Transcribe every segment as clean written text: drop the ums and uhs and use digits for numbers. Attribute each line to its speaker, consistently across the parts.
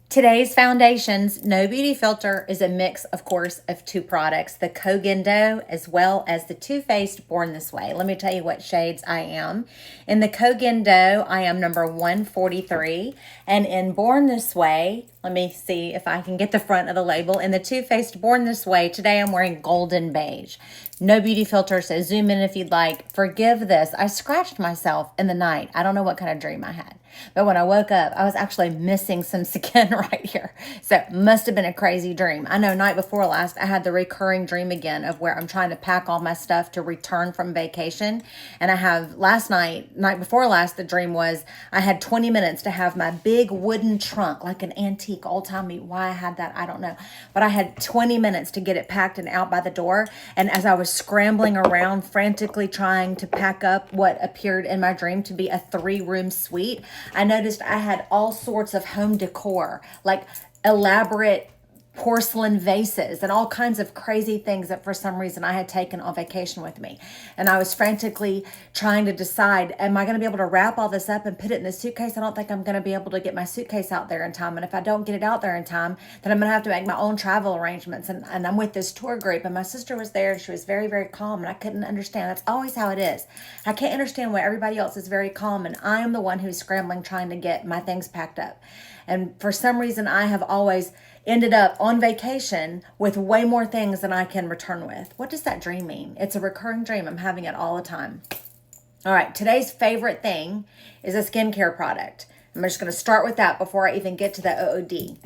Speaker 1: Today's foundations, No Beauty Filter, is a mix, of course, of two products, the Kogendo as well as the Too Faced Born This Way. Let me tell you what shades I am. In the Kogendo, I am number 143. And in Born This Way, let me see if I can get the front of the label. In the Too Faced Born This Way, today I'm wearing golden beige. No Beauty Filter, so zoom in if you'd like. Forgive this. I scratched myself in the night. I don't know what kind of dream I had. But when I woke up, I was actually missing some skin right here. So must have been a crazy dream. I know night before last, I had the recurring dream again of where I'm trying to pack all my stuff to return from vacation. And I have night before last, the dream was I had 20 minutes to have my big wooden trunk, like an antique old-timey. Why I had that, I don't know. But I had 20 minutes to get it packed and out by the door. And as I was scrambling around, frantically trying to pack up what appeared in my dream to be a 3-room suite, I noticed I had all sorts of home decor, like elaborate porcelain vases and all kinds of crazy things that for some reason I had taken on vacation with me. And I was frantically trying to decide, am I going to be able to wrap all this up and put it in the suitcase? I don't think I'm going to be able to get my suitcase out there in time. And if I don't get it out there in time, then I'm going to have to make my own travel arrangements. And I'm with this tour group, and my sister was there, and she was very, very calm, and I couldn't understand. That's always how it is. I can't understand why everybody else is very calm, and I am the one who's scrambling trying to get my things packed up. And for some reason, I have always ended up on vacation with way more things than I can return with. What does that dream mean? It's a recurring dream. I'm having it all the time. All right, today's favorite thing is a skincare product. I'm just going to start with that before I even get to the OOD.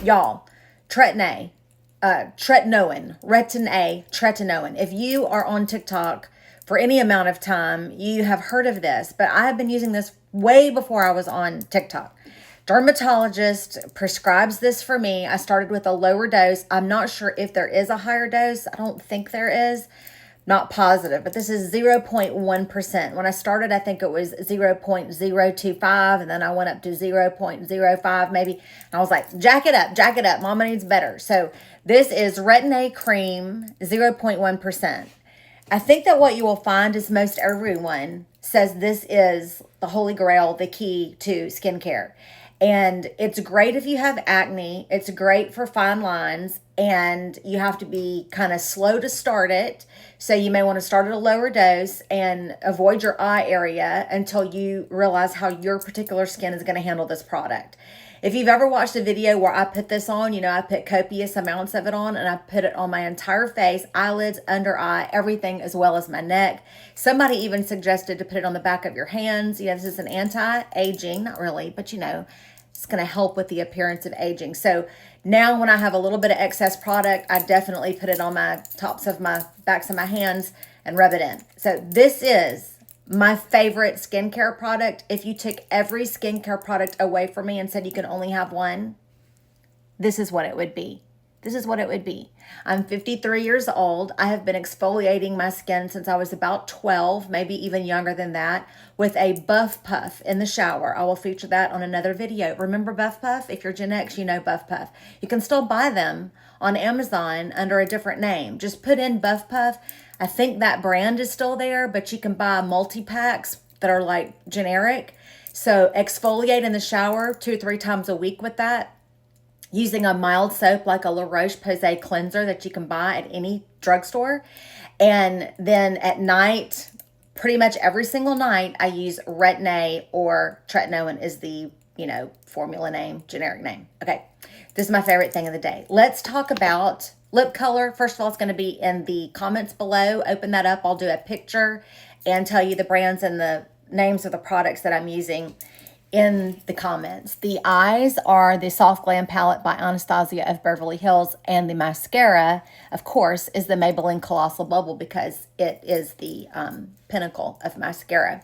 Speaker 1: Y'all, tretinoin. If you are on TikTok for any amount of time, you have heard of this, but I have been using this way before I was on TikTok. Dermatologist prescribes this for me. I started with a lower dose. I'm not sure if there is a higher dose. I don't think there is. Not positive, but this is 0.1%. When I started, I think it was 0.025, and then I went up to 0.05 maybe. And I was like, jack it up. Mama needs better. So this is Retin-A cream, 0.1%. I think that what you will find is most everyone says this is the holy grail, the key to skincare. And it's great if you have acne. It's great for fine lines, and you have to be kind of slow to start it. So you may want to start at a lower dose and avoid your eye area until you realize how your particular skin is going to handle this product. If you've ever watched a video where I put this on, I put copious amounts of it on, and I put it on my entire face, eyelids, under eye, everything, as well as my neck. Somebody even suggested to put it on the back of your hands. This is an anti-aging, not really, but it's going to help with the appearance of aging. So now when I have a little bit of excess product, I definitely put it on my backs of my hands and rub it in. So this is my favorite skincare product. If you took every skincare product away from me and said you can only have one, this is what it would be. I'm 53 years old. I have been exfoliating my skin since I was about 12, maybe even younger than that, with a Buff Puff in the shower. I will feature that on another video. Remember Buff Puff? If you're Gen X, you know Buff Puff. You can still buy them on Amazon under a different name. Just put in Buff Puff. I think that brand is still there, but you can buy multi-packs that are like generic. So exfoliate in the shower 2 or 3 times a week with that, using a mild soap like a La Roche-Posay cleanser that you can buy at any drugstore. And then at night, pretty much every single night, I use Retin-A, or tretinoin is the, formula name, generic name. Okay, this is my favorite thing of the day. Let's talk about lip color. First of all, it's going to be in the comments below. Open that up. I'll do a picture and tell you the brands and the names of the products that I'm using in the comments. The eyes are the Soft Glam palette by Anastasia of Beverly Hills, and the mascara, of course, is the Maybelline Colossal Bubble, because it is the pinnacle of mascara.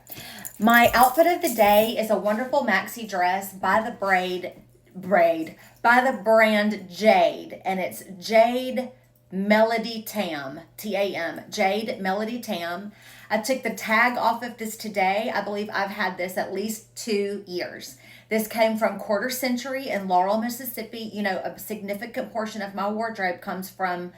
Speaker 1: My outfit of the day is a wonderful maxi dress by the brand Jade, and it's Jade Melody Tam, T-A-M, Jade Melody Tam. I took the tag off of this today. I believe I've had this at least 2 years. This came from Quarter Century in Laurel, Mississippi. A significant portion of my wardrobe comes from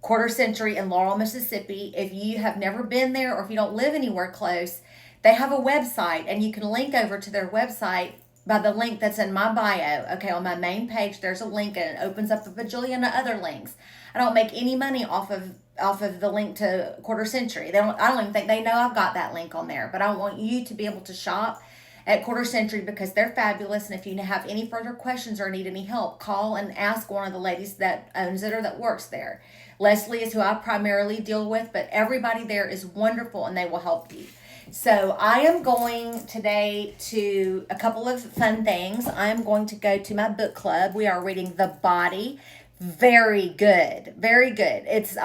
Speaker 1: Quarter Century in Laurel, Mississippi. If you have never been there, or if you don't live anywhere close, they have a website, and you can link over to their website by the link that's in my bio. Okay, on my main page, there's a link and it opens up a bajillion other links. I don't make any money off of the link to Quarter Century. I don't even think they know I've got that link on there. But I want you to be able to shop at Quarter Century because they're fabulous. And if you have any further questions or need any help, call and ask one of the ladies that owns it or that works there. Leslie is who I primarily deal with, but everybody there is wonderful and they will help you. So I am going today to a couple of fun things. I am going to go to my book club. We are reading The Body. Very good. Very good. It's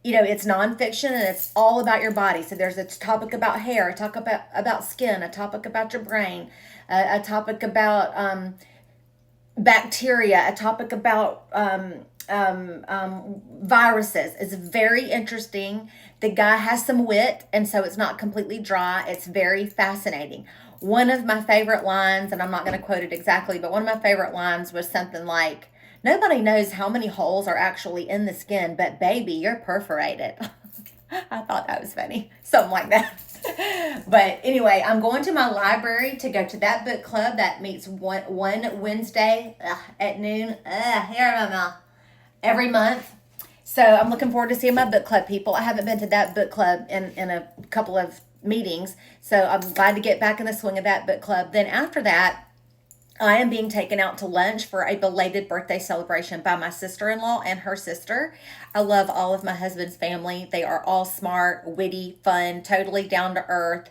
Speaker 1: it's nonfiction and it's all about your body. So there's a topic about hair, a topic about skin, a topic about your brain, a topic about bacteria, a topic about viruses. It's very interesting. The guy has some wit, and so it's not completely dry. It's very fascinating. One of my favorite lines, and I'm not going to quote it exactly, but one of my favorite lines was something like, "Nobody knows how many holes are actually in the skin, but baby, you're perforated." I thought that was funny. Something like that. But anyway, I'm going to my library to go to that book club that meets one Wednesday at noon. Here in my mouth. Every month. So I'm looking forward to seeing my book club people. I haven't been to that book club in a couple of meetings. So I'm glad to get back in the swing of that book club. Then after that, I am being taken out to lunch for a belated birthday celebration by my sister-in-law and her sister. I love all of my husband's family. They are all smart, witty, fun, totally down to earth.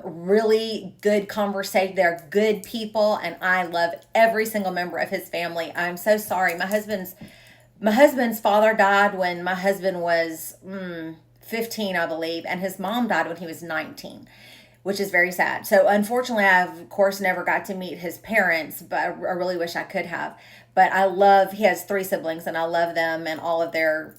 Speaker 1: Really good conversation. They're good people, and I love every single member of his family. I'm so sorry. My husband's father died when my husband was 15, I believe, and his mom died when he was 19. Which is very sad. So unfortunately, I, of course, never got to meet his parents, but I really wish I could have. But he has 3 siblings, and I love them and all of their,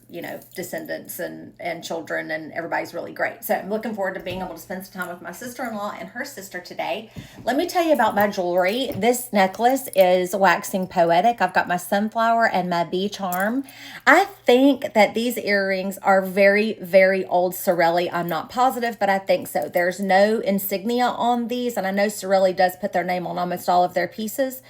Speaker 1: descendants and children, and everybody's really great. So I'm looking forward to being able to spend some time with my sister-in-law and her sister today. Let me tell you about my jewelry. This necklace is waxing Poetic. I've got my sunflower and my bee charm. I think that these earrings are very, very old Sorelli. I'm not positive, but I think so. There's no insignia on these, and I know Sorelli does put their name on almost all of their pieces.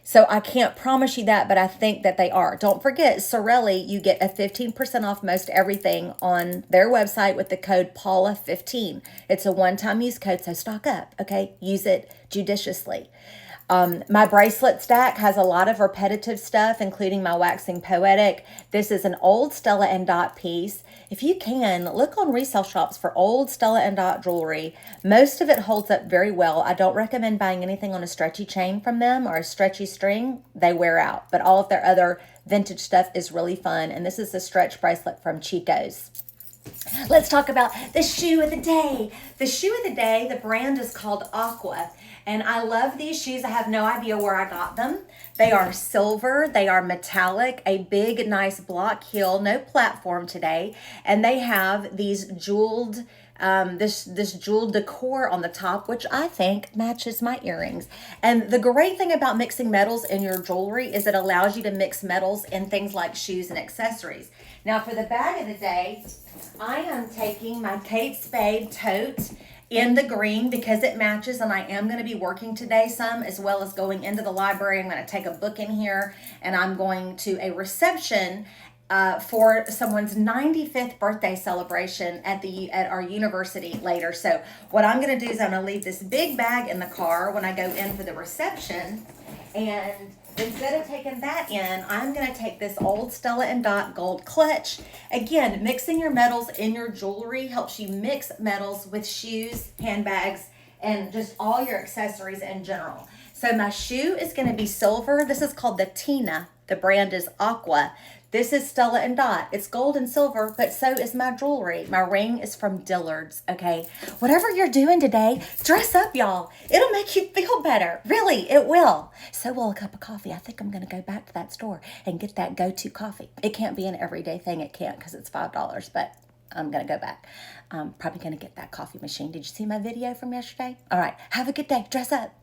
Speaker 1: So I can't promise you that, but I think that they are. Don't forget, Sorelli, you get a 15% off most everything on their website with the code Paula15. It's a one-time use code, so stock up, okay? Use it judiciously. My bracelet stack has a lot of repetitive stuff, including my waxing Poetic. This is an old Stella and Dot piece. If you can, look on resale shops for old Stella and Dot jewelry. Most of it holds up very well. I don't recommend buying anything on a stretchy chain from them or a stretchy string. They wear out, but all of their other vintage stuff is really fun. And this is a stretch bracelet from Chico's. Let's talk about the shoe of the day. The shoe of the day, the brand is called Aqua. And I love these shoes. I have no idea where I got them. They are silver. They are metallic, a big, nice block heel, no platform today. And they have these jeweled, this jeweled decor on the top, which I think matches my earrings. And the great thing about mixing metals in your jewelry is it allows you to mix metals in things like shoes and accessories. Now for the bag of the day, I am taking my Kate Spade tote in the green because it matches, and I am going to be working today some, as well as going into the library. I'm going to take a book in here, and I'm going to a reception for someone's 95th birthday celebration at our university later. So what I'm going to do is I'm going to leave this big bag in the car when I go in for the reception, and instead of taking that in, I'm going to take this old Stella and Dot gold clutch. Again, mixing your metals in your jewelry helps you mix metals with shoes, handbags, and just all your accessories in general. So my shoe is going to be silver. This is called the Tina. The brand is Aqua. This is Stella and Dot. It's gold and silver, but so is my jewelry. My ring is from Dillard's, okay? Whatever you're doing today, dress up, y'all. It'll make you feel better. Really, it will. So will a cup of coffee. I think I'm going to go back to that store and get that go-to coffee. It can't be an everyday thing. It can't because it's $5, but I'm going to go back. I'm probably going to get that coffee machine. Did you see my video from yesterday? All right. Have a good day. Dress up.